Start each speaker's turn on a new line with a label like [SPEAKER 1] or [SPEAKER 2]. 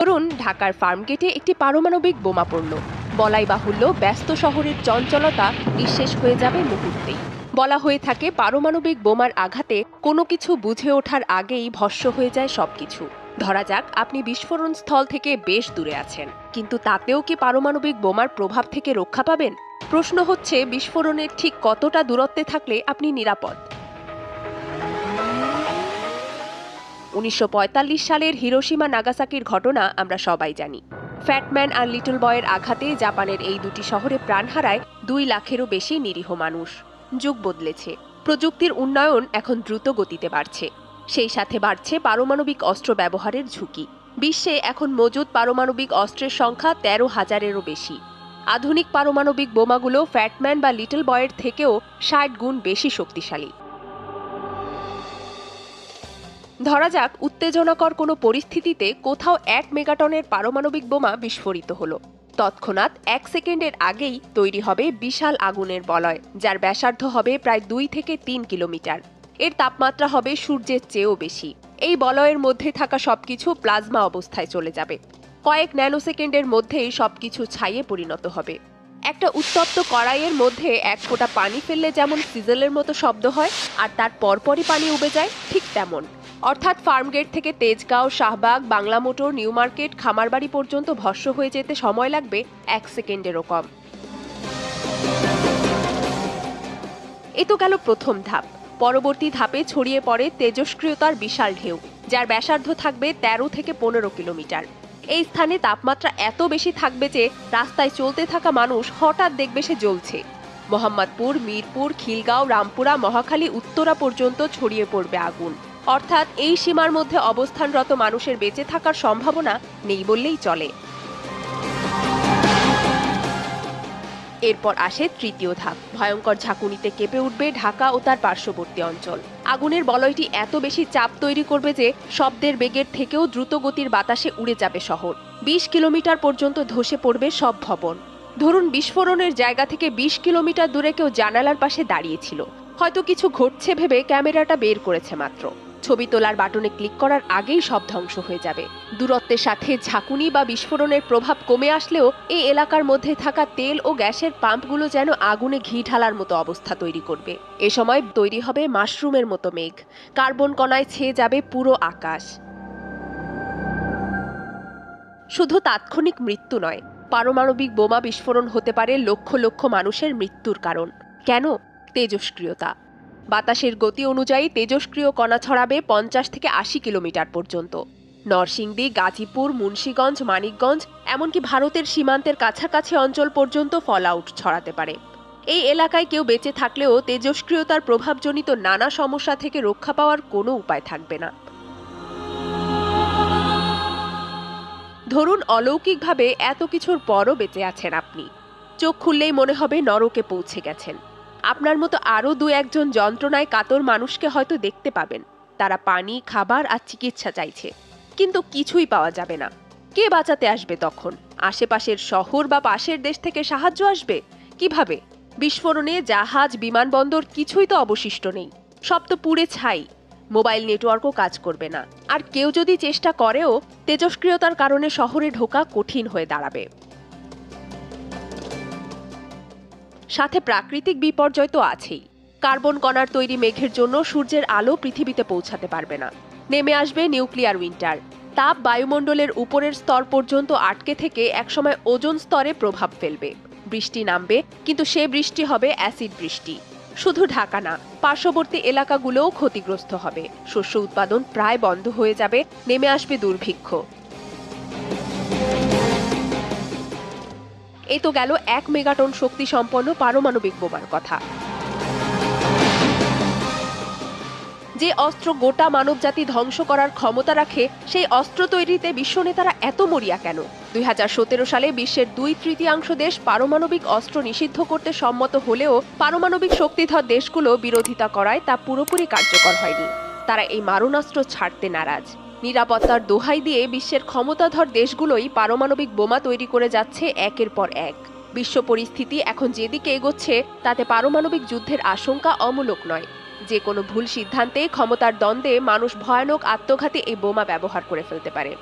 [SPEAKER 1] ধরুন ঢাকার ফার্মগেটে একটি পারমাণবিক বোমা পড়ল। বলাই বাহুল্য ব্যস্ত শহরের চঞ্চলতা নিঃশেষ হয়ে যাবে মুহূর্তেই। বলা হয়ে থাকে পারমাণবিক বোমার আঘাতে কোনো কিছু বুঝে ওঠার আগেই ভস্ম হয়ে যায় সবকিছু। ধরা যাক আপনি বিস্ফোরণ স্থল থেকে বেশ দূরে আছেন, কিন্তু তাতেও কি পারমাণবিক বোমার প্রভাব থেকে রক্ষা পাবেন? প্রশ্ন হচ্ছে, বিস্ফোরণের ঠিক কতটা দূরত্বে থাকলে আপনি নিরাপদ? 1945 সালের হিরোশিমা নাগাসাকির ঘটনা আমরা সবাই জানি। ফ্যাটম্যান আর লিটল বয়ের আঘাতে জাপানের এই দুটি শহরে প্রাণ হারায় 2 লাখেরও বেশি নিরীহ মানুষ। যুগ বদলেছে, প্রযুক্তির উন্নয়ন এখন দ্রুত গতিতে বাড়ছে। সেই সাথে বাড়ছে পারমাণবিক অস্ত্র ব্যবহারের ঝুঁকি। বিশ্বে এখন মজুদ পারমাণবিক অস্ত্রের সংখ্যা 13,000-এরও বেশি। আধুনিক পারমাণবিক বোমাগুলো ফ্যাটম্যান বা লিটল বয়ের থেকেও 60 গুণ বেশি শক্তিশালী। ধরা যাক উত্তেজনাকর কোনো পরিস্থিতিতে কোথাও 1 মেগাটনের পারমাণবিক বোমা বিস্ফোরিত হলো। তৎক্ষণাৎ 1 সেকেন্ডের আগেই তৈরি হবে বিশাল আগুনের বলয়, যার ব্যাসার্ধ হবে প্রায় 2 থেকে 3 কিলোমিটার। এর তাপমাত্রা হবে সূর্যের চেয়েও বেশি। এই বলয়ের মধ্যে থাকা সবকিছু প্লাজমা অবস্থায় চলে যাবে। কয়েক ন্যানোসেকেন্ডের মধ্যেই সবকিছু ছাইয়ে পরিণত হবে। একটা উত্তপ্ত কড়াইয়ের মধ্যে 1 ফোঁটা পানি ফেললে যেমন সিজলের মতো শব্দ হয়, আর তার পরপরই পানি উবে যায়, ঠিক তেমন। অর্থাৎ ফার্মগেট থেকে Tejgaon, Shahbag, Bangla Motor, New Market, Khamarbari পর্যন্ত ভস্ম হয়ে যেতে সময় লাগবে 1 সেকেন্ডেরও কম। এ তো গেল প্রথম ধাপ। পরবর্তী ধাপে ছড়িয়ে পড়ে তেজস্ক্রিয়তার বিশাল ঢেউ, যার ব্যাসার্ধ থাকবে 13 থেকে 15 কিলোমিটার। এই স্থানে তাপমাত্রা এত বেশি থাকবে যে রাস্তায় চলতে থাকা মানুষ হঠাৎ দেখবে সে জ্বলছে। মোহাম্মদপুর, মিরপুর, খিলগাঁও, রামপুরা, মহাখালী, উত্তরা পর্যন্ত ছড়িয়ে পড়বে আগুন। অর্থাৎ এই সীমার মধ্যে অবস্থানরত মানুষের বেঁচে থাকার সম্ভাবনা নেই বললেই চলে। এরপর আসে তৃতীয় ধাপ। ভয়ঙ্কর ঝাঁকুনিতে কেঁপে উঠবে ঢাকা ও তার পার্শ্ববর্তী অঞ্চল। আগুনের বলয়টি এত বেশি চাপ তৈরি করবে যে শব্দের বেগের থেকেও দ্রুত গতির বাতাসে উড়ে যাবে শহর। 20 কিলোমিটার পর্যন্ত ধসে পড়বে সব ভবন। ধরুন বিস্ফোরণের জায়গা থেকে 20 কিলোমিটার দূরে কেউ জানালার পাশে দাঁড়িয়েছিল, হয়তো কিছু ঘটছে ভেবে ক্যামেরাটা বের করেছে মাত্র। ছবি তোলার বাটনে ক্লিক করার আগেই সব ধ্বংস হয়ে যাবে। দূরত্বের সাথে ঝাঁকুনি বা বিস্ফোরণের প্রভাব কমে আসলেও এই এলাকার মধ্যে থাকা তেল ও গ্যাসের পাম্পগুলো যেন আগুনে ঘি ঢালার মতো অবস্থা তৈরি করবে। এ সময় তৈরি হবে মাশরুমের মতো মেঘ। কার্বন কণায় ছেয়ে যাবে পুরো আকাশ। শুধু তাৎক্ষণিক মৃত্যু নয়, পারমাণবিক বোমা বিস্ফোরণ হতে পারে লক্ষ লক্ষ মানুষের মৃত্যুর কারণ। কেন? তেজস্ক্রিয়তা। বাতাসের গতি অনুযায়ী তেজস্ক্রিয় কণা ছড়াবে 50 থেকে 80 কিলোমিটার পর্যন্ত। নরসিংদী, গাজীপুর, মুন্সিগঞ্জ, মানিকগঞ্জ, এমনকি ভারতের সীমান্তের কাছাকাছি অঞ্চল পর্যন্ত ফলআউট ছড়াতে পারে। এই এলাকায় কেউ বেঁচে থাকলেও তেজস্ক্রিয়তার প্রভাবজনিত নানা সমস্যা থেকে রক্ষা পাওয়ার কোনো উপায় থাকবে না। ধরুন অলৌকিকভাবে এত কিছুর পরও বেঁচে আছেন আপনি। চোখ খুললেই মনে হবে নরকে পৌঁছে গেছেন। আপনার মতো আরও 2-1 যন্ত্রণায় কাতর মানুষকে হয়তো দেখতে পাবেন। তারা পানি, খাবার আর চিকিৎসা চাইছে, কিন্তু কিছুই পাওয়া যাবে না। কে বাঁচাতে আসবে তখন? আশেপাশের শহর বা পাশের দেশ থেকে সাহায্য আসবে কিভাবে? বিস্ফোরণে জাহাজ, বিমানবন্দর কিছুই তো অবশিষ্ট নেই, সব তো পুড়ে ছাই। মোবাইল নেটওয়ার্কও কাজ করবে না। আর কেউ যদি চেষ্টা করেও, তেজস্ক্রিয়তার কারণে শহরে ঢোকা কঠিন হয়ে দাঁড়াবে। সাথে প্রাকৃতিক বিপর্যয় তো আছেই। কার্বন কণার তৈরি মেঘের জন্য সূর্যের আলো পৃথিবীতে পৌঁছাতে পারবে না। নেমে আসবে নিউক্লিয়ার উইন্টার। তাপ বায়ুমণ্ডলের উপরের স্তর পর্যন্ত আটকে থেকে একসময় ওজোন স্তরে প্রভাব ফেলবে। বৃষ্টি নামবে, কিন্তু সে বৃষ্টি হবে অ্যাসিড বৃষ্টি। শুধু ঢাকা না, পার্শ্ববর্তী এলাকাগুলোও ক্ষতিগ্রস্ত হবে। শস্য উৎপাদন প্রায় বন্ধ হয়ে যাবে। নেমে আসবে দুর্ভিক্ষ। এই তো গেল 1 মেগাটন শক্তি সম্পন্ন পারমাণবিক বোমার কথা। যে অস্ত্র গোটা মানবজাতি ধ্বংস করার ক্ষমতা রাখে, সেই অস্ত্র তৈরিতে বিশ্ব নেতারা এত মরিয়া কেন? 2017 সালে বিশ্বের 2/3 দেশ পারমাণবিক অস্ত্র নিষিদ্ধ করতে সম্মত হলেও পারমাণবিক শক্তিধর দেশগুলো বিরোধিতা করায় তা পুরোপুরি কার্যকর হয়নি। তারা এই মারণাস্ত্র ছাড়তে নারাজ। নিরাপত্তার দোহাই দিয়ে বিশ্বের ক্ষমতাধর দেশগুলোই পারমাণবিক বোমা তৈরি করে যাচ্ছে একের পর এক। বিশ্ব পরিস্থিতি এখন যেদিকে এগোচ্ছে, তাতে পারমাণবিক যুদ্ধের আশঙ্কা অমূলক নয়। যে কোনো ভুল সিদ্ধান্তে, ক্ষমতার দ্বন্দ্বে মানুষ ভয়ানক আত্মঘাতী এই বোমা ব্যবহার করে ফেলতে পারে।